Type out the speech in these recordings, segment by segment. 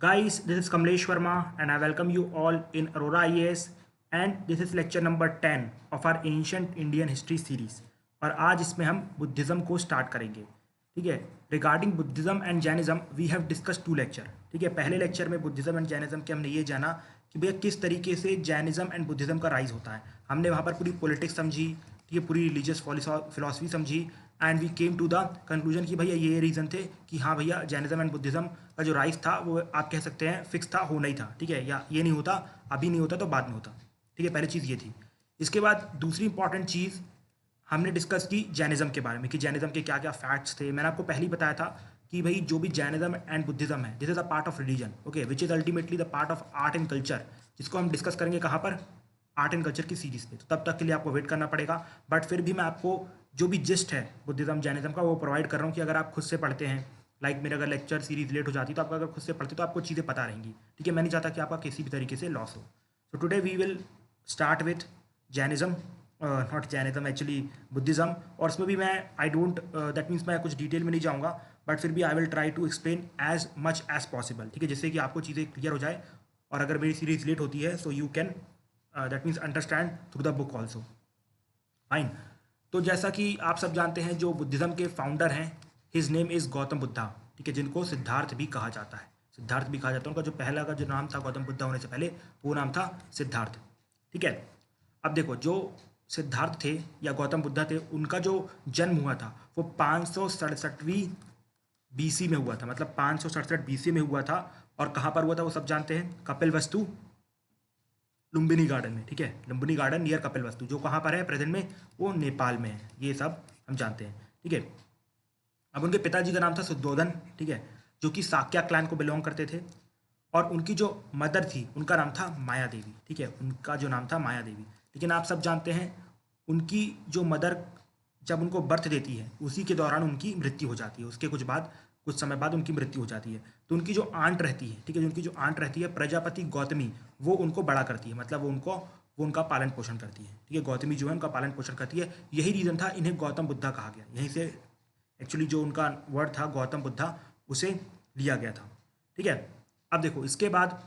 Guys, this is Kamlesh Verma and I welcome you all in Aurora IAS and this is lecture number 10 of our Ancient Indian History series। और आज इसमें हम Buddhism को start करेंगे। ठीक है, regarding Buddhism and Jainism we have discuss two lecture. ठीक है, पहले लेक्चर में बुद्धिज़्म एंड जैनिज़्म के हमने ये जाना कि भैया किस तरीके से जैनिज़्म एंड बुद्धिज़्म का राइज होता है। हमने वहाँ पर पूरी पॉलिटिक्स समझी, ठीक है, पूरी रिलीजियस फिलोसफी समझी and we came to the conclusion कि भैया ये रीज़न थे कि हाँ भैया जैनिज़्म एंड बुद्धिज़्म का जो राइज था वो आप कह सकते हैं फिक्स था, होना ही था। ठीक है, या ये नहीं होता, अभी नहीं होता तो बाद में होता। ठीक है, पहली चीज़ ये थी। इसके बाद दूसरी इंपॉर्टेंट चीज़ हमने डिस्कस की जैनिज़्म के बारे में कि जैनिज़्म के क्या क्या फैक्ट्स थे। मैंने आपको पहले ही बताया था कि भाई जो भी जैनिज़्म एंड बुद्धिज़्म है this is a part of religion, okay, which is ultimately the part of art and culture, जिसको हम डिस्कस करेंगे कहाँ पर, आर्ट एंड कल्चर की सीरीज़ पे। तो तब तक के लिए आपको वेट करना पड़ेगा, बट फिर भी मैं आपको जो भी जिस्ट है बुद्धिज़्म जैनिज़्म का वो प्रोवाइड कर रहा हूँ कि अगर आप खुद से पढ़ते हैं, लाइक मेरे अगर लेक्चर सीरीज लेट हो जाती तो आपका अगर खुद से पढ़ते तो आपको चीज़ें पता रहेंगी। ठीक है, मैं नहीं चाहता कि आपका किसी भी तरीके से लॉस हो। So today we will start with Jainism, not Jainism actually, Buddhism. और इसमें भी मैं आई डोंट दैट मीन्स मैं कुछ डिटेल में नहीं जाऊँगा, बट फिर भी I will try to explain as much as possible. ठीक है, जिससे कि आपको चीज़ें क्लियर हो जाए और अगर मेरी सीरीज लेट होती है so you can that means understand through the book also. Fine. तो जैसा कि आप सब जानते हैं जो बुद्धिज़्म के फाउंडर हैं, his name is Gautam Buddha. ठीक है, जिनको सिद्धार्थ भी कहा जाता है, सिद्धार्थ भी कहा जाता है। उनका जो पहला का जो नाम था गौतम बुद्धा होने से पहले वो नाम था सिद्धार्थ। ठीक है, अब देखो जो सिद्धार्थ थे या गौतम बुद्धा थे उनका जो जन्म हुआ था वो 567वीं बीसी में हुआ था, मतलब 567 बीसी में हुआ था। और कहाँ पर हुआ था वो सब जानते हैं, कपिल वस्तु लुम्बिनी गार्डन में। ठीक है, लुम्बिनी गार्डन नियर कपिल वस्तु, जो कहाँ पर है प्रेजेंट में, वो नेपाल में है। ये सब हम जानते हैं। ठीक है, अब उनके पिताजी का नाम था शुद्धोधन। ठीक है, जो कि साक्या क्लैन को बिलोंग करते थे। और उनकी जो मदर थी उनका नाम था माया देवी। ठीक है, उनका जो नाम था माया देवी। लेकिन आप सब जानते हैं उनकी जो मदर जब उनको बर्थ देती है उसी के दौरान उनकी मृत्यु हो जाती है। उसके कुछ समय बाद उनकी मृत्यु हो जाती है। तो उनकी जो आंट रहती है, ठीक है, जो उनकी जो आंट रहती है प्रजापति गौतमी, वो उनको बड़ा करती है, मतलब वो उनका पालन पोषण करती है। ठीक है, गौतमी जो है उनका पालन पोषण करती है। यही रीज़न था इन्हें गौतम बुद्धा कहा गया। यहीं से एक्चुअली जो उनका वर्ड था गौतम बुद्धा उसे लिया गया था। ठीक है, अब देखो इसके बाद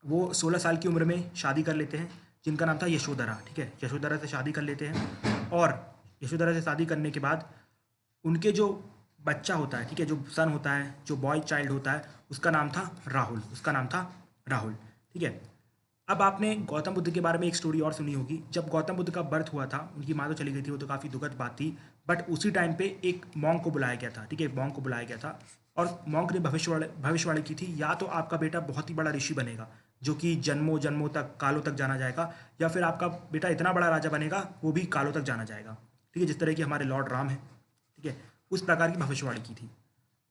वो 16 साल की उम्र में शादी कर लेते हैं, जिनका नाम था यशोधरा। ठीक है, यशोधरा से शादी कर लेते हैं और यशोधरा से शादी करने के बाद उनके जो बच्चा होता है, ठीक है, जो सन होता है, जो बॉय चाइल्ड होता है, उसका नाम था राहुल। उसका नाम था राहुल। ठीक है, अब आपने गौतम बुद्ध के बारे में एक स्टोरी और सुनी होगी। जब गौतम बुद्ध का बर्थ हुआ था उनकी माँ तो चली गई थी, वो तो काफ़ी दुखद बात थी। बट उसी टाइम पे एक मॉन्क को बुलाया गया था। ठीक है, एक मॉन्क को बुलाया गया था और मॉन्क ने भविष्यवाणी की थी, या तो आपका बेटा बहुत ही बड़ा ऋषि बनेगा जो कि जन्मों जन्मों तक, कालों तक जाना जाएगा, या फिर आपका बेटा इतना बड़ा राजा बनेगा वो भी कालों तक जाना जाएगा। ठीक है, जिस तरह की हमारे लॉर्ड राम है। ठीक है, उस प्रकार की भविष्यवाणी की थी।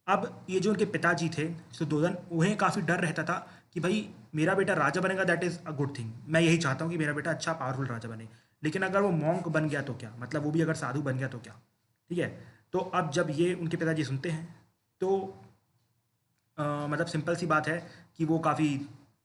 अब ये जो उनके पिताजी थे सुद्धोधन, उन्हें काफ़ी डर रहता था कि भाई मेरा बेटा राजा बनेगा, that is a good thing, मैं यही चाहता हूँ कि मेरा बेटा अच्छा पावरफुल राजा बने। लेकिन अगर वो मॉन्क बन गया तो क्या, मतलब वो भी अगर साधु बन गया तो क्या। ठीक है, तो अब जब ये उनके पिताजी सुनते हैं तो मतलब सिंपल सी बात है कि वो काफ़ी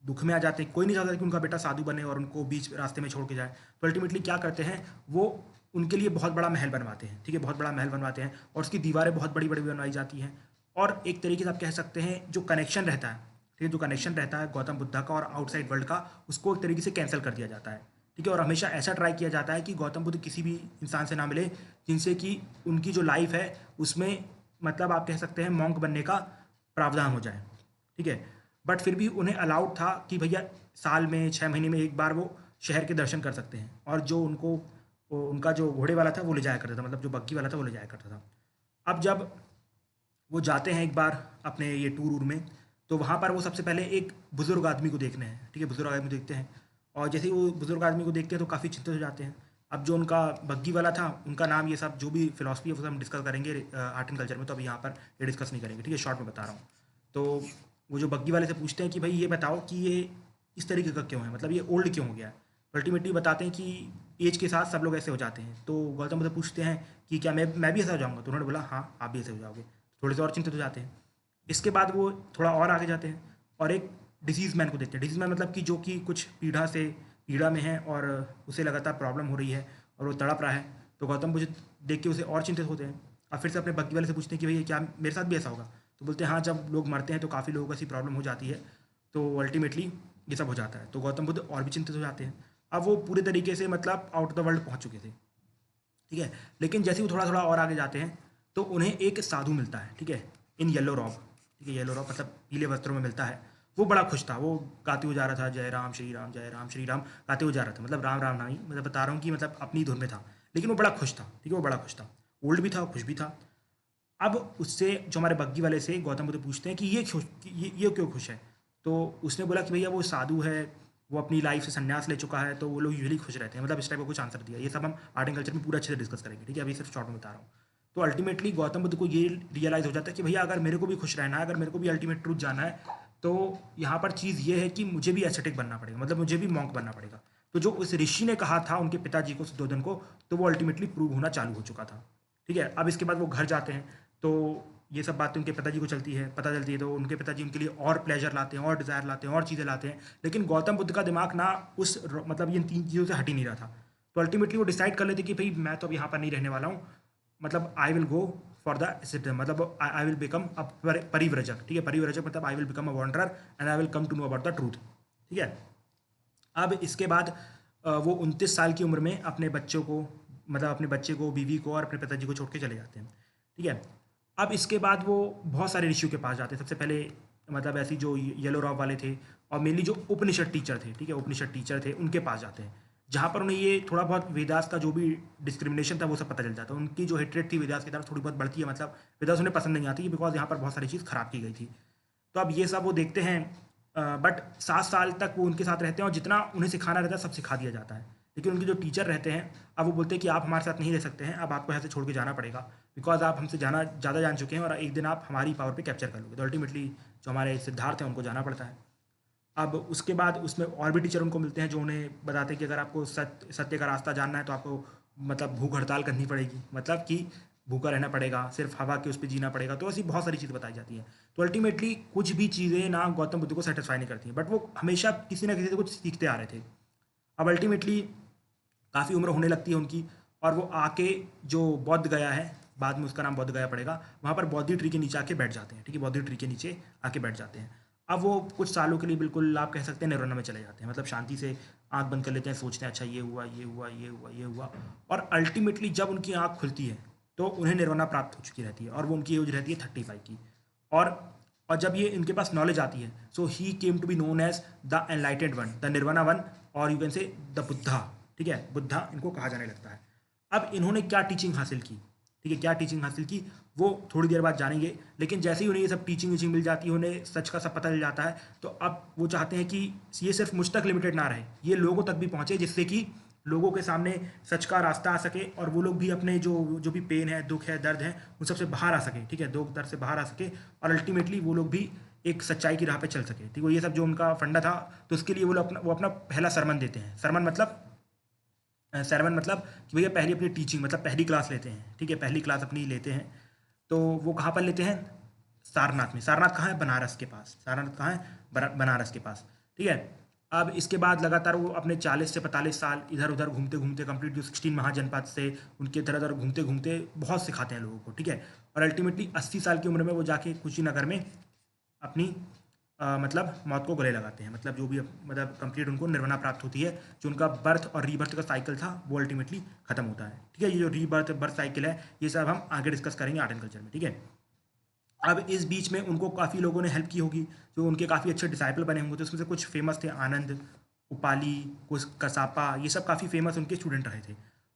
दुख में आ जाते हैं। कोई नहीं चाहता कि उनका बेटा साधु बने और उनको बीच रास्ते में छोड़ के जाए। तो अल्टीमेटली क्या करते हैं, वो उनके लिए बहुत बड़ा महल बनवाते हैं। ठीक है, बहुत बड़ा महल बनवाते हैं और उसकी दीवारें बहुत बड़ी बड़ी बनवाई जाती हैं। और एक तरीके से आप कह सकते हैं जो कनेक्शन रहता है, ठीक है, जो कनेक्शन रहता है गौतम बुद्धा का और आउटसाइड वर्ल्ड का, उसको एक तरीके से कैंसिल कर दिया जाता है। ठीक है, और हमेशा ऐसा ट्राई किया जाता है कि गौतम बुद्ध किसी भी इंसान से ना मिले जिनसे कि उनकी जो लाइफ है उसमें, मतलब आप कह सकते हैं मॉन्क बनने का प्रावधान हो जाए। ठीक है, बट फिर भी उन्हें अलाउड था कि भैया साल में 6 महीने में एक बार वो शहर के दर्शन कर सकते हैं। और जो उनका जो घोड़े वाला था वो ले जाया करता था, मतलब जो बग्गी वाला था वो ले जाया करता था। अब जब वो जाते हैं एक बार अपने ये टूर वूर में, तो वहाँ पर वो सबसे पहले एक बुजुर्ग आदमी को देखने हैं। ठीक है, बुजुर्ग आदमी देखते हैं और जैसे ही वो बुजुर्ग आदमी को देखते हैं तो काफ़ी चिंतित हो जाते हैं। अब जो उनका बग्गी वाला था उनका नाम, ये सब जो भी फिलॉसफी है वो सब हम डिस्कस करेंगे आर्ट एंड कल्चर में, तो अभी यहाँ पर ये डिस्कस नहीं करेंगे। ठीक है, शॉर्ट में बता रहा हूँ। तो वो जो बग्गी वाले से पूछते हैं कि भाई ये बताओ कि ये इस तरीके का क्यों है, मतलब ये ओल्ड क्यों हो गया है। तो अल्टीमेटली बताते हैं कि एज के साथ सब लोग ऐसे हो जाते हैं। तो गौतम बुद्ध पूछते हैं कि क्या मैं भी ऐसा हो जाऊँगा, तो उन्होंने बोला हाँ आप भी ऐसे हो जाओगे। थोड़े से और चिंतित हो जाते हैं। इसके बाद वो थोड़ा और आगे जाते हैं और एक डिसीज़ मैन को देखते हैं। डिसीज़ मैन मतलब कि जो कि कुछ पीड़ा में है और उसे लगातार प्रॉब्लम हो रही है और वो तड़प रहा है। तो गौतम बुद्ध देख के उसे और चिंतित होते हैं और फिर से अपने बग्गी वाले से पूछते हैं कि भैया क्या मेरे साथ भी ऐसा होगा। तो बोलते हैं हाँ, जब लोग मरते हैं तो काफ़ी लोगों को ऐसी प्रॉब्लम हो जाती है, तो अल्टीमेटली ये सब हो जाता है। तो गौतम बुद्ध और भी चिंतित हो जाते हैं। अब वो पूरे तरीके से मतलब आउट ऑफ द वर्ल्ड पहुँच चुके थे, ठीक है। लेकिन जैसे ही वो थोड़ा थोड़ा और आगे जाते हैं तो उन्हें एक साधु मिलता है, ठीक है, इन येलो रॉब, ठीक है, येलो रॉब मतलब पीले वस्त्रों में मिलता है। वो बड़ा खुश था, वो गाते हुए जा रहा था जय राम श्री राम, जय राम श्री राम गाते हुए जा रहा था, मतलब राम राम नहीं, मतलब बता रहा हूँ कि मतलब अपनी धुन में था। लेकिन वो बड़ा खुश था, ठीक है, वो बड़ा खुश था, ओल्ड भी था और खुश भी था। अब उससे जो हमारे बग्गी वाले से गौतम बुद्ध पूछते हैं कि ये क्यों खुश है। तो उसने बोला कि भैया वो साधु है, वो अपनी लाइफ से संन्यास ले चुका है, तो वो लोग यूजुअली खुश रहते हैं, मतलब इस टाइप का कुछ आंसर दिया। ये सब हम आर्ट एंड कल्चर में पूरा अच्छे से डिस्कस करेंगे, ठीक है, अभी सिर्फ शॉर्ट में बता रहा हूँ। तो अल्टीमेटली गौतम बुद्ध को ये रियलाइज़ हो जाता है कि भैया अगर मेरे को भी खुश रहना है, अगर मेरे को भी अल्टीमेट ट्रूथ जाना है, तो यहाँ पर चीज़ ये है कि मुझे भी एस्थेटिक बनना पड़ेगा, मतलब मुझे भी मॉन्क बनना पड़ेगा। तो जो उस ऋषि ने कहा था उनके पिताजी को, सुद्धोधन को, तो वो अल्टीमेटली प्रूव होना चालू हो चुका था, ठीक है। अब इसके बाद वो घर जाते हैं, तो ये सब बातें उनके पिताजी को पता चलती है, तो उनके पिताजी उनके लिए और प्लेजर लाते हैं, और डिज़ायर लाते हैं, और चीज़ें लाते हैं। लेकिन गौतम बुद्ध का दिमाग ना मतलब इन तीन चीज़ों से हट ही नहीं रहा था। तो अल्टीमेटली वो डिसाइड कर लेते कि भाई मैं तो अब यहाँ पर नहीं रहने वाला हूँ, मतलब I will go for the citizen, मतलब आई विल बिकम अ परिव्रजक, ठीक है, परिव्रजक मतलब I will become a wanderer and I will come to know about the truth, ठीक है। अब इसके बाद वो 29 साल की उम्र में अपने बच्चों को, मतलब अपने बच्चे को, बीवी को और अपने पिताजी को छोड़ के चले जाते हैं, ठीक है। अब इसके बाद वो बहुत सारे ऋषियों के पास जाते हैं। सबसे पहले मतलब ऐसी जो येलो रॉब वाले थे, और मेनली जो उपनिषद टीचर थे, ठीक है, उपनिषद टीचर थे, उनके पास जाते हैं, जहाँ पर उन्हें ये थोड़ा बहुत वेदास का जो भी डिस्क्रिमिनेशन था वो सब पता चल जाता है। उनकी जो हेट्रेड थी वेदास की तरफ थोड़ी बहुत बढ़ती है, मतलब वेदास उन्हें पसंद नहीं आती, बिकॉज यहाँ पर बहुत सारी चीज़ खराब की गई थी। तो अब ये सब वो देखते हैं, बट 7 साल तक वो उनके साथ रहते हैं और जितना उन्हें सिखाना रहता है सब सिखा दिया जाता है। लेकिन उनके जो टीचर रहते हैं, अब वो बोलते हैं कि आप हमारे साथ नहीं रह सकते हैं, अब आपको यहाँ से छोड़ के जाना पड़ेगा, बिकॉज आप हमसे ज़्यादा जान चुके हैं और एक दिन आप हमारी पावर पे कैप्चर कर लोगे। तो अल्टीमेटली जो हमारे सिद्धार्थ हैं उनको जाना पड़ता है। अब उसके बाद उसमें और भी टीचर उनको मिलते हैं जो उन्हें बताते हैं कि अगर आपको सत्य का रास्ता जानना है तो आपको मतलब भूख हड़ताल करनी पड़ेगी, मतलब कि भूखा रहना पड़ेगा, सिर्फ हवा के उस पर जीना पड़ेगा। तो ऐसी बहुत सारी चीज़ें बताई जाती हैं। तो अल्टीमेटली कुछ भी चीज़ें ना गौतम बुद्ध को सेटिस्फाई नहीं करती हैं, बट वो हमेशा किसी ना किसी से कुछ सीखते आ रहे थे। अब अल्टीमेटली काफ़ी उम्र होने लगती है उनकी, और वो आके जो बौद्ध गया है, बाद में उसका नाम बौद्ध गया पड़ेगा, वहाँ पर बौद्धि ट्री के नीचे आके बैठ जाते हैं, ठीक है, बौद्धि ट्री के नीचे आके बैठ जाते हैं। अब वो कुछ सालों के लिए बिल्कुल आप कह सकते हैं निर्वाणा में चले जाते हैं, मतलब शांति से आंख बंद कर लेते हैं, सोचते हैं अच्छा ये हुआ, ये हुआ, ये हुआ, ये हुआ, और अल्टीमेटली जब उनकी आंख खुलती है तो उन्हें निर्वाणा प्राप्त हो चुकी रहती है, और वो उनकी एज रहती है 35 की। और और जब ये इनके पास नॉलेज आती है, so he came to be known as the enlightened one, the nirvana one, और you can say the Buddha, ठीक है, बुद्धा इनको कहा जाने लगता है। अब इन्होंने क्या टीचिंग हासिल की, ठीक है, क्या टीचिंग हासिल की वो थोड़ी देर बाद जानेंगे। लेकिन जैसे ही उन्हें ये सब टीचिंग वीचिंग मिल जाती है, उन्हें सच का सब पता चल जाता है, तो अब वो चाहते हैं कि ये सिर्फ मुझ तक लिमिटेड ना रहे, ये लोगों तक भी पहुँचे, जिससे कि लोगों के सामने सच का रास्ता आ सके, और वो लोग भी अपने जो जो भी पेन है, दुख है, दर्द है, उन सबसे बाहर आ सके, ठीक है, दुख दर्द से बाहर आ सके, और अल्टीमेटली वो लोग भी एक सच्चाई की राह पे चल सके, ठीक है। ये सब जो उनका फंडा था, तो उसके लिए वो अपना पहला सरमन देते हैं। सरमन मतलब कि भैया पहली अपनी टीचिंग, मतलब पहली क्लास लेते हैं, ठीक है, पहली क्लास अपनी लेते हैं। तो वो कहाँ पर लेते हैं? सारनाथ में। सारनाथ कहाँ है? बनारस के पास। सारनाथ कहाँ है? बनारस के पास, ठीक है। अब इसके बाद लगातार वो अपने 40 से 45 साल इधर उधर घूमते घूमते, कंप्लीट जो 16 महाजनपद से उनके इधर उधर घूमते घूमते बहुत सिखाते हैं लोगों को, ठीक है। और अल्टीमेटली 80 साल की उम्र में वो जाके कुशीनगर में अपनी मतलब मौत को गले लगाते हैं, मतलब जो भी मतलब कंप्लीट उनको निर्वाणा प्राप्त होती है। जो उनका बर्थ और रीबर्थ का साइकिल था वो अल्टीमेटली खत्म होता है, ठीक है। ये जो रीबर्थ बर्थ साइकिल है ये सब हम आगे डिस्कस करेंगे आर्ट एंड कल्चर में, ठीक है। अब इस बीच में उनको काफ़ी लोगों ने हेल्प की होगी, जो उनके काफ़ी अच्छे डिसाइपल बने होंगे। तो उसमें से कुछ फेमस थे, आनंद, उपाली, कुछ कसापा, ये सब काफ़ी फेमस उनके स्टूडेंट रहे थे।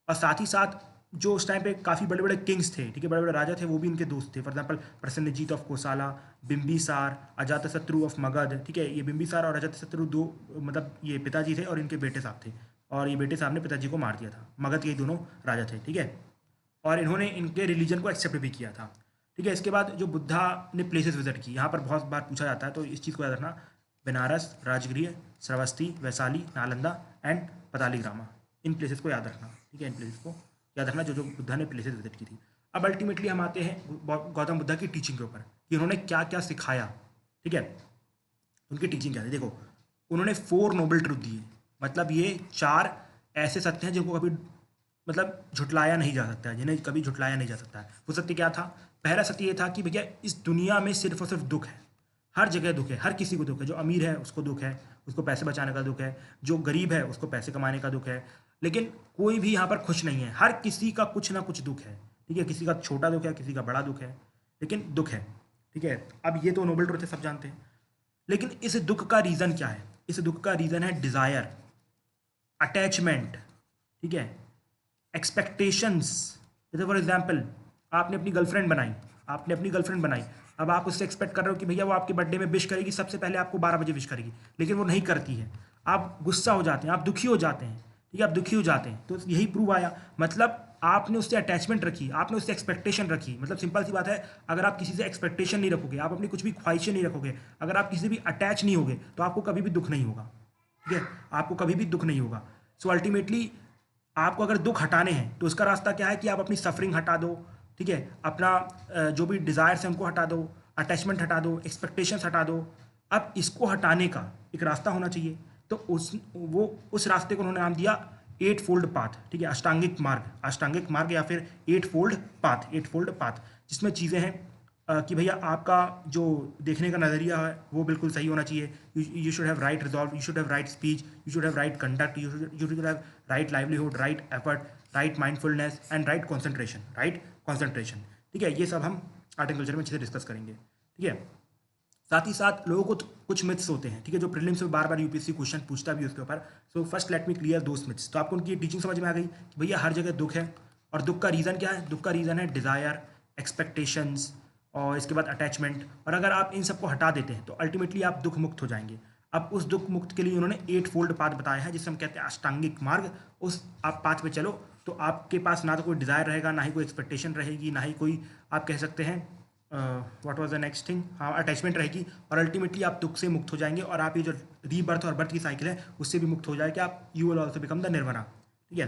और साथ ही साथ जो उस टाइम पे काफ़ी बड़े बड़े किंग्स थे, ठीक है, बड़े बड़े राजा थे, वो भी इनके दोस्त थे। For example Prasannajit of कोसाला, Bimbisara, Ajatashatru of Magadh, ठीक है। ये बिम्बिसार और अजातशत्रु दो मतलब ये पिताजी थे और इनके बेटे साहब थे, और ये बेटे साहब ने पिताजी को मार दिया था। मगध के ये दोनों राजा थे, ठीक है। और इन्होंने इनके रिलीजन को एक्सेप्ट भी किया था, ठीक है। इसके बाद जो बुद्धा ने प्लेसेस विजिट की, यहाँ पर बहुत बार पूछा जाता है, तो इस चीज़ को याद रखना। बनारस, राजगृह, श्रावस्ती, वैशाली, नालंदा एंड पतालीग्रामा, इन प्लेसेस को याद रखना, ठीक है। इन प्लेसेस को याद रखना जो जो बुद्धा ने प्लेसेस विजिट की थी। अब अल्टीमेटली हम आते हैं गौतम बुद्धा की टीचिंग के ऊपर कि उन्होंने क्या क्या सिखाया, ठीक है। उनकी टीचिंग क्या थी, देखो। उन्होंने 4 नोबल ट्रुथ दिए, मतलब ये 4 ऐसे सत्य हैं जिनको कभी मतलब झुटलाया नहीं जा सकता है, जिन्हें कभी झुटलाया नहीं जा सकता है। वो सत्य क्या था? पहला सत्य ये था कि भैया इस दुनिया में सिर्फ और सिर्फ दुख है, हर जगह दुख है, हर किसी को दुख है। जो अमीर है उसको दुख है, उसको पैसे बचाने का दुख है, जो गरीब है उसको पैसे कमाने का दुख है, लेकिन कोई भी यहाँ पर खुश नहीं है। हर किसी का कुछ ना कुछ दुख है, ठीक है। किसी का छोटा दुख है, किसी का बड़ा दुख है, लेकिन दुख है, ठीक है। अब ये तो नोबल ट्रुथ है, सब जानते हैं। लेकिन इस दुख का रीज़न क्या है? इस दुख का रीज़न है डिज़ायर, अटैचमेंट, ठीक है, एक्सपेक्टेशंस। जैसे फॉर एग्जाम्पल, आपने अपनी गर्लफ्रेंड बनाई, आपने अपनी गर्लफ्रेंड बनाई, अब आप उससे एक्सपेक्ट कर रहे हो कि भैया वो आपके बर्थडे में विश करेगी, सबसे पहले आपको 12 बजे विश करेगी, लेकिन वो नहीं करती है। आप गुस्सा हो जाते हैं, आप दुखी हो जाते हैं, ठीक है, आप दुखी हो जाते हैं। तो यही प्रूव आया, मतलब आपने उससे अटैचमेंट रखी, आपने उससे एक्सपेक्टेशन रखी। मतलब सिंपल सी बात है, अगर आप किसी से एक्सपेक्टेशन नहीं रखोगे, आप अपनी कुछ भी ख्वाहिशें नहीं रखोगे, अगर आप किसी से भी अटैच नहीं होगे, तो आपको कभी भी दुख नहीं होगा, ठीक है, आपको कभी भी दुख नहीं होगा। सो अल्टीमेटली आपको अगर दुख हटाने हैं तो उसका रास्ता क्या है कि आप अपनी सफरिंग हटा दो, ठीक है, अपना जो भी डिज़ायर्स हैं उनको हटा दो, अटैचमेंट हटा दो, एक्सपेक्टेशंस हटा दो। अब इसको हटाने का एक रास्ता होना चाहिए, तो उस रास्ते को उन्होंने नाम दिया एट फोल्ड पाथ, ठीक है, अष्टांगिक मार्ग या फिर एट फोल्ड पाथ, जिसमें चीज़ें हैं कि भैया आपका जो देखने का नज़रिया है वो बिल्कुल सही होना चाहिए। You should have right resolve, you should have right speech, you should have right conduct, you should have right livelihood, right effort, right mindfulness and right concentration, ठीक है। ये सब हम आर्ट एंड कल्चर में अच्छे से डिस्कस करेंगे, ठीक है। साथ ही साथ लोगों को कुछ मिथ्स होते हैं, ठीक है, जो प्रीलिम्स में बार बार यूपीएससी क्वेश्चन पूछता भी है उसके ऊपर। So first let me clear those myths. तो आपको उनकी टीचिंग समझ में आ गई कि भैया हर जगह दुख है, और दुख का रीज़न क्या है? दुख का रीज़न है डिज़ायर, एक्सपेक्टेशंस और इसके बाद अटैचमेंट। और अगर आप इन सबको हटा देते हैं तो अल्टीमेटली आप दुख मुक्त हो जाएंगे। अब उस दुख मुक्त के लिए उन्होंने एट फोल्ड पाथ बताया है, जिसे हम कहते हैं अष्टांगिक मार्ग। उस आप पाथ पे चलो तो आपके पास ना तो कोई डिज़ायर रहेगा, ना ही कोई एक्सपेक्टेशन रहेगी, ना ही कोई आप कह सकते हैं what was the next thing, हाँ, अटैचमेंट रहेगी। और अल्टीमेटली आप दुख से मुक्त हो जाएंगे, और आप ये जो रीबर्थ और बर्थ की साइकिल है उससे भी मुक्त हो जाएगा। आप you will also become the nirvana, ठीक है।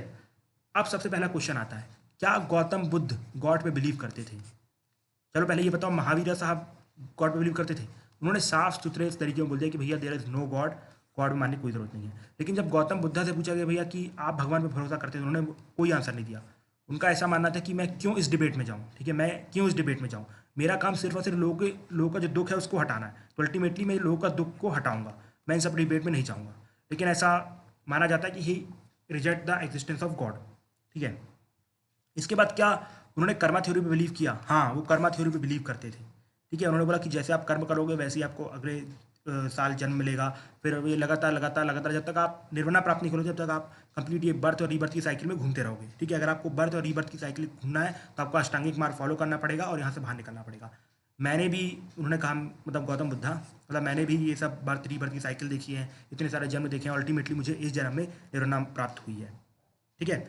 अब सबसे पहला क्वेश्चन आता है, क्या गौतम बुद्ध गॉड पे बिलीव करते थे? चलो पहले ये बताओ, महावीर साहब गॉड पे बिलीव करते थे? उन्होंने साफ सुथरे इस तरीके में बोल दिया कि भैया there is no God, God मानने की कोई ज़रूरत नहीं है। लेकिन जब गौतम बुद्धा से पूछा गया भैया कि आप भगवान पे भरोसा करते थे, उन्होंने कोई आंसर नहीं दिया। उनका ऐसा मानना था कि मैं क्यों इस डिबेट में जाऊँ, ठीक है, मैं क्यों इस डिबेट में जाऊँ, मेरा काम सिर्फ और सिर्फ लोगों का जो दुख है उसको हटाना है। तो अल्टीमेटली मैं लोगों का दुख को हटाऊंगा, मैं इन सब डिबेट में नहीं जाऊँगा। लेकिन ऐसा माना जाता है कि he reject the existence of god, ठीक है। इसके बाद क्या उन्होंने कर्मा थ्योरी पे बिलीव किया? हाँ, वो कर्मा थ्योरी पे बिलीव करते थे, ठीक है। उन्होंने बोला कि जैसे आप कर्म करोगे वैसे ही आपको अगले साल जन्म मिलेगा। फिर ये लगातार लगातार लगातार जब तक आप निर्वाणा प्राप्त नहीं करोगे, जब तक आप कंप्लीट ये बर्थ और रीबर्थ की साइकिल में घूमते रहोगे, ठीक है। अगर आपको बर्थ और रीबर्थ की साइकिल घूमना है तो आपको अष्टांगिक मार्ग फॉलो करना पड़ेगा और यहाँ से बाहर निकलना पड़ेगा। मैंने भी, उन्होंने कहा, मतलब गौतम बुद्धा, मतलब मैंने भी ये सब बर्थ रीबर्थ की साइकिल देखी है, इतने सारे जन्म देखे हैं, अल्टीमेटली मुझे इस जन्म में निर्वाणा प्राप्त हुई है, ठीक है।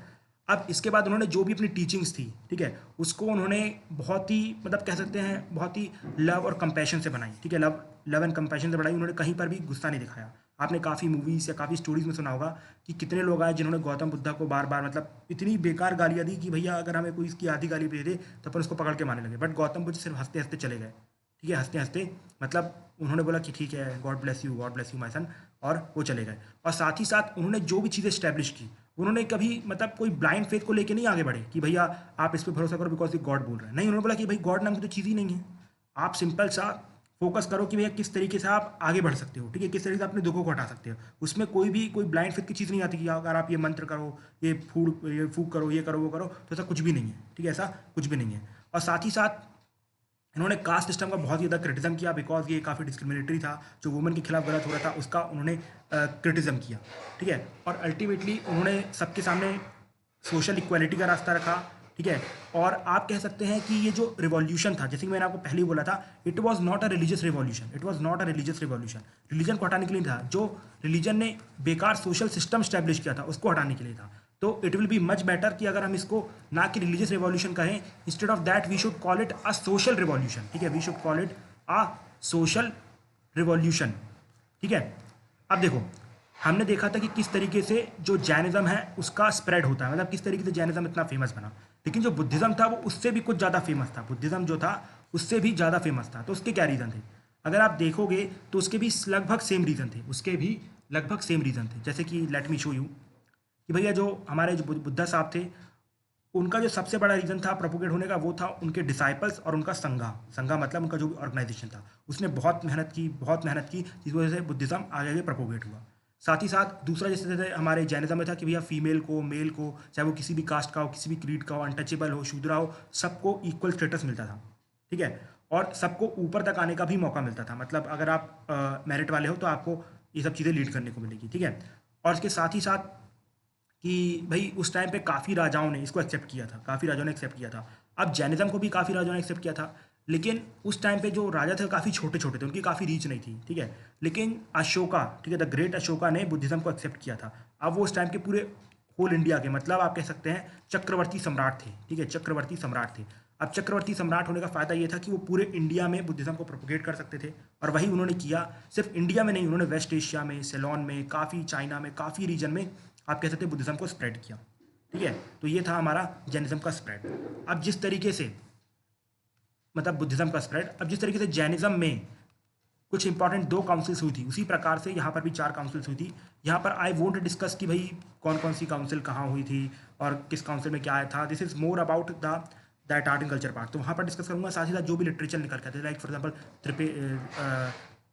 अब इसके बाद उन्होंने जो भी अपनी टीचिंग्स थी, ठीक है, उसको उन्होंने बहुत ही, मतलब कह सकते हैं बहुत ही लव और कंपैशन से बनाई, ठीक है, लव एंड कंपैशन से बनाई। उन्होंने कहीं पर भी गुस्सा नहीं दिखाया। आपने काफ़ी मूवीज़ या काफ़ी स्टोरीज में सुना होगा कि कितने लोग आए जिन्होंने गौतम बुद्धा को बार बार, मतलब इतनी बेकार गालियाँ दी कि भैया अगर हमें कोई इसकी आधी गाली दे दे तो अपन उसको पकड़ के मारने लगे। बट गौतम बुद्ध सिर्फ हंसते हंसते चले गए, ठीक है, हंसते हंसते, मतलब उन्होंने बोला कि ठीक है, गॉड ब्लेस यू माई सन, और वो चले गए। और साथ ही साथ उन्होंने जो भी चीज़ें स्टैब्लिश की, उन्होंने कभी, मतलब कोई ब्लाइंड फेथ को लेके नहीं आगे बढ़े कि भैया आप इस पर भरोसा करो बिकॉज ये गॉड बोल रहे हैं। नहीं, उन्होंने बोला कि भाई गॉड नाम की तो चीज़ ही नहीं है। आप सिंपल सा फोकस करो कि भैया किस तरीके से आप आगे बढ़ सकते हो, ठीक है, किस तरीके से अपने दुखों को हटा सकते हो। उसमें कोई ब्लाइंड फेथ की चीज़ नहीं आती कि अगर आप ये मंत्र करो, ये फूक करो, ये करो, वो करो, तो ऐसा कुछ भी नहीं है, ठीक है, ऐसा कुछ भी नहीं है। और साथ ही साथ इन्होंने कास्ट सिस्टम का बहुत ज़्यादा क्रिटिज्म किया, बिकॉज ये काफ़ी डिस्क्रिमिनेटरी था, जो वुमेन के खिलाफ गलत हो रहा था उसका उन्होंने क्रिटिज्म किया, ठीक है। और अल्टीमेटली उन्होंने सबके सामने सोशल इक्वालिटी का रास्ता रखा, ठीक है। और आप कह सकते हैं कि ये जो रिवॉल्यूशन था, जैसे कि मैंने आपको पहले ही बोला था, it was not a religious revolution, religion को हटाने के लिए था। जो रिलीजन ने बेकार सोशल सिस्टम स्टैब्लिश किया था उसको हटाने के लिए था। तो it will be much better कि अगर हम इसको ना कि रिलीजियस रिवॉल्यूशन कहें, instead of that we should call it a social revolution, ठीक है, we should call it a social revolution, ठीक है। अब देखो, हमने देखा था कि किस तरीके से जो जैनिज्म है उसका स्प्रेड होता है, मतलब किस तरीके से जैनिज्म इतना फेमस बना। लेकिन जो बुद्धिज्म था वो उससे भी कुछ ज़्यादा फेमस था, बुद्धिज्म जो था उससे भी ज़्यादा फेमस था। तो उसके क्या रीज़न थे? अगर आप देखोगे तो उसके भी लगभग सेम रीज़न थे, जैसे कि लेट मी शो यू कि भैया जो हमारे जो बुद्धा साहब थे, उनका जो सबसे बड़ा रीज़न था प्रोपोगेट होने का वो था उनके डिसाइपल्स और उनका संघा। संघा मतलब उनका जो भी ऑर्गेनाइजेशन था, उसने बहुत मेहनत की, जिस वजह से बुद्धिज़्म आगे आगे प्रोपोगेट हुआ। साथ ही साथ दूसरा जैसे जैसे हमारे जैनिज़्म में था कि भैया फीमेल को, मेल को, चाहे वो किसी भी कास्ट का हो, किसी भी क्रीड का हो, अनटचेबल हो, शूद्रा हो, सबको इक्वल स्टेटस मिलता था, ठीक है? और सबको ऊपर तक आने का भी मौका मिलता था। मतलब अगर आप मेरिट वाले हो तो आपको ये सब चीज़ें लीड करने को मिलेगी, ठीक है? और इसके साथ ही साथ कि भाई उस टाइम पे काफ़ी राजाओं ने इसको एक्सेप्ट किया था, काफ़ी राजाओं ने एक्सेप्ट किया था। अब जैनिज़्म को भी काफ़ी राजाओं ने एक्सेप्ट किया था, लेकिन उस टाइम पे जो राजा थे काफ़ी छोटे-छोटे थे, उनकी काफ़ी रीच नहीं थी, ठीक है? लेकिन अशोका, ठीक है, द ग्रेट अशोका ने बुद्धिज़्म को एक्सेप्ट किया था। अब वो उस टाइम के पूरे होल इंडिया के मतलब आप कह सकते हैं चक्रवर्ती सम्राट थे, ठीक है? चक्रवर्ती सम्राट थे। अब चक्रवर्ती सम्राट होने का फ़ायदा ये था कि वो पूरे इंडिया में बुद्धिज़्म को प्रोपेगेट कर सकते थे और वही उन्होंने किया। सिर्फ इंडिया में नहीं, उन्होंने वेस्ट एशिया में, सेलोन में, काफ़ी चाइना में, काफ़ी रीजन में आप कह सकते हैं बुद्धिज़्म को स्प्रेड किया, ठीक है? तो ये था हमारा जैनिज़्म का स्प्रेड। अब जिस तरीके से मतलब बुद्धिज़्म का स्प्रेड, अब जिस तरीके से जैनिज़्म में कुछ इंपॉर्टेंट 2 काउंसिल्स हुई थी, उसी प्रकार से यहाँ पर भी 4 काउंसिल्स हुई थी। यहाँ पर आई वोंट डिस्कस कि भाई कौन-कौन सी काउंसिल कहाँ हुई थी और किस काउंसिल में क्या आया था। This is more about the that art and culture part. तो वहाँ पर डिस्कस करूँगा, साथ ही साथ जो भी लिटरेचर निकल के आते थे, लाइक फॉर एग्जांपल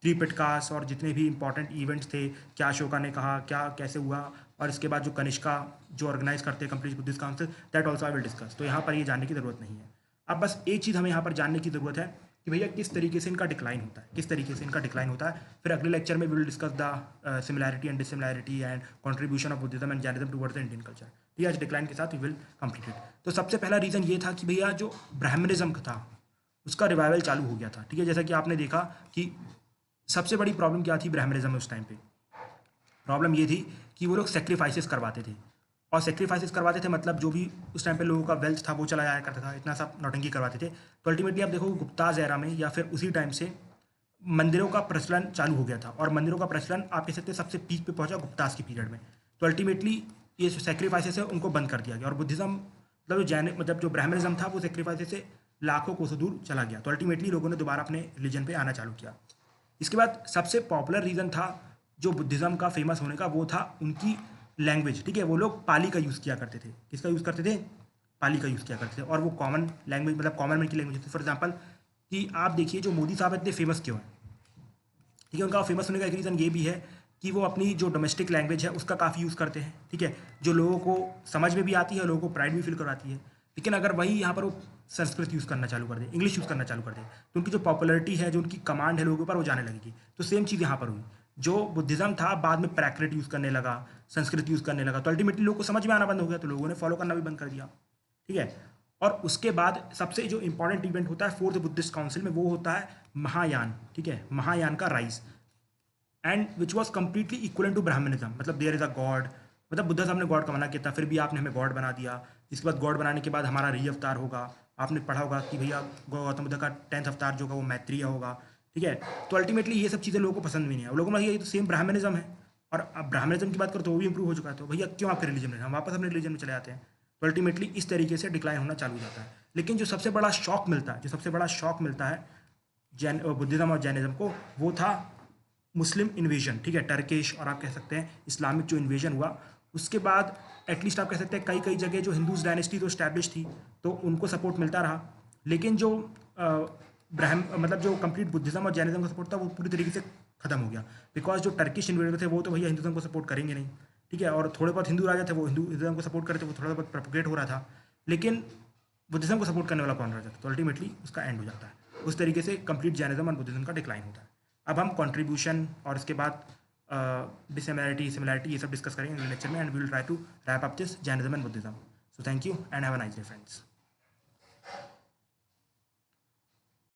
त्रिपिटकास और जितने भी इंपॉर्टेंट इवेंट्स थे, क्या अशोका ने कहा, क्या कैसे हुआ, और इसके बाद जो कनिष्का जो ऑर्गेनाइज करते हैं complete Buddhist council, that also I will discuss. तो यहाँ पर ये जानने की ज़रूरत नहीं है। अब बस एक चीज़ हमें यहाँ पर जानने की ज़रूरत है कि भैया किस तरीके से इनका डिक्लाइन होता है, किस तरीके से इनका डिक्लाइन होता है। फिर अगले लेक्चर में we will discuss the similarity and dissimilarity and contribution of Buddhism and Jainism towards the Indian culture. ठीक है, आज डिक्लाइन के साथ वी विल कंप्लीट इट। तो सबसे पहला रीज़न ये था कि भैया जो ब्राह्मणिज्म था उसका रिवाइवल चालू हो गया था, ठीक है? जैसा कि आपने देखा कि सबसे बड़ी प्रॉब्लम क्या थी ब्राह्मणिज्म में उस टाइम पे? प्रॉब्लम ये थी कि वो लोग सेक्रीफाइसेस करवाते थे, और सेक्रीफाइसेस करवाते थे मतलब जो भी उस टाइम पे लोगों का वेल्थ था वो चला जाया करता था, इतना सब नौटंकी करवाते थे। तो अल्टीमेटली आप देखो गुप्ताज एरा में या फिर उसी टाइम से मंदिरों का प्रचलन चालू हो गया था, और मंदिरों का प्रचलन आप कह सकते हैं सबसे पीक पे पहुंचा गुप्ताज की पीरियड में। तो अल्टीमेटली ये जो सेक्रीफाइसेस है उनको बंद कर दिया गया, और बुद्धिज्म मतलब जो जैन मतलब जो ब्राह्मणिज्म था वो सेक्रीफाइसेस से लाखों कोसों दूर चला गया। तो अल्टीमेटली लोगों ने दोबारा अपने रिलीजन पे आना चालू किया। इसके बाद सबसे पॉपुलर रीज़न था जो बुद्धिज़्म का फेमस होने का, वो था उनकी लैंग्वेज, ठीक है? वो लोग पाली का यूज़ किया करते थे। किसका यूज़ करते थे? पाली का यूज़ किया करते थे, और वो कॉमन लैंग्वेज मतलब कॉमन मैन की लैंग्वेज थी। फॉर एग्जांपल कि आप देखिए जो मोदी साहब इतने फेमस क्यों हैं, ठीक है? उनका फेमस होने का एक रीज़न ये भी है कि वो अपनी जो डोमेस्टिक लैंग्वेज है उसका काफ़ी यूज़ करते हैं, ठीक है? जो लोगों को समझ में भी आती है और लोगों को प्राइड भी फील करवाती है। लेकिन अगर वही यहाँ पर वो संस्कृत यूज़ करना चालू कर दे, इंग्लिश यूज़ करना चालू कर दे, तो उनकी जो पॉपुलैरिटी है, जो उनकी कमांड है लोगों के ऊपर, वो जाने लगेगी। तो सेम चीज़ यहाँ पर हुई। जो बुद्धिज़्म था बाद में प्राकृत यूज़ करने लगा, संस्कृत यूज़ करने लगा, तो अल्टीमेटली लोगों को समझ में आना बंद हो गया, तो लोगों ने फॉलो करना भी बंद कर दिया, ठीक है? और उसके बाद सबसे जो इंपॉर्टेंट इवेंट होता है फोर्थ बुद्धिस्ट काउंसिल में, वो होता है महायान, ठीक है? महायान का rise, and which was completely equal to Brahmanism. मतलब देयर इज़ अ गॉड, मतलब बुद्ध साहब ने गॉड का मना किया था, फिर भी आपने हमें गॉड बना दिया। इसके बाद गॉड बनाने के बाद हमारा री अवतार होगा। आपने पढ़ा होगा कि भैया गौतम बुद्ध का 10th अवतार जो होगा वो मैत्रेय होगा, ठीक है? तो अल्टीमेटली ये सब चीज़ें लोगों को पसंद भी नहीं है, लोगों को लगा ये तो सेम ब्राह्मणिज्म है। और अब ब्राह्मणिज्म की बात करो तो वो भी इंप्रूव हो चुका है, तो भैया क्यों आपके रिलीजन में, हम वापस अपने रिलीजन में चले जाते हैं। तो अल्टीमेटली इस तरीके से डिक्लाइन होना चालू हो जाता है। लेकिन जो सबसे बड़ा शॉक मिलता है, जो सबसे बड़ा शॉक मिलता है जैन बुद्धिज्म और जैनिज्म को, वो था मुस्लिम इन्वेजन, ठीक है? टर्किश और आप कह सकते हैं इस्लामिक जो इन्वेजन हुआ, उसके बाद एटलीस्ट आप कह सकते हैं कई कई जगह जो हिंदूज डायनेस्टी तो स्टैब्लिश थी, तो उनको सपोर्ट मिलता रहा। लेकिन जो ब्राह्म मतलब जो कंप्लीट बुद्धिज्म और जैनिज्म का सपोर्ट था वो पूरी तरीके से खत्म हो गया, बिकॉज जो टर्किश इन्वेडर थे वो तो भैया हिंदुज्म को सपोर्ट करेंगे नहीं, ठीक है? और थोड़े बहुत हिंदू राजा थे वो हिंदुज्म को सपोर्ट करते, वो थोड़ा बहुत प्रोपोगेट हो रहा था, लेकिन बुद्धिज्म को सपोर्ट करने वाला कौन रह जाता? तो अल्टीमेटली उसका एंड हो जाता है। उस तरीके से कंप्लीट जैनिज्म और बुद्धिज्म का डिक्लाइन होता है। अब हम कंट्रीब्यूशन और इसके बाद डिसिमिलैरिटी सिमिलैरिटी ये सब डिस्कस करेंगे अगले लेक्चर में, and we will try to wrap up this Jainism and Buddhism. So thank you and have a nice day friends.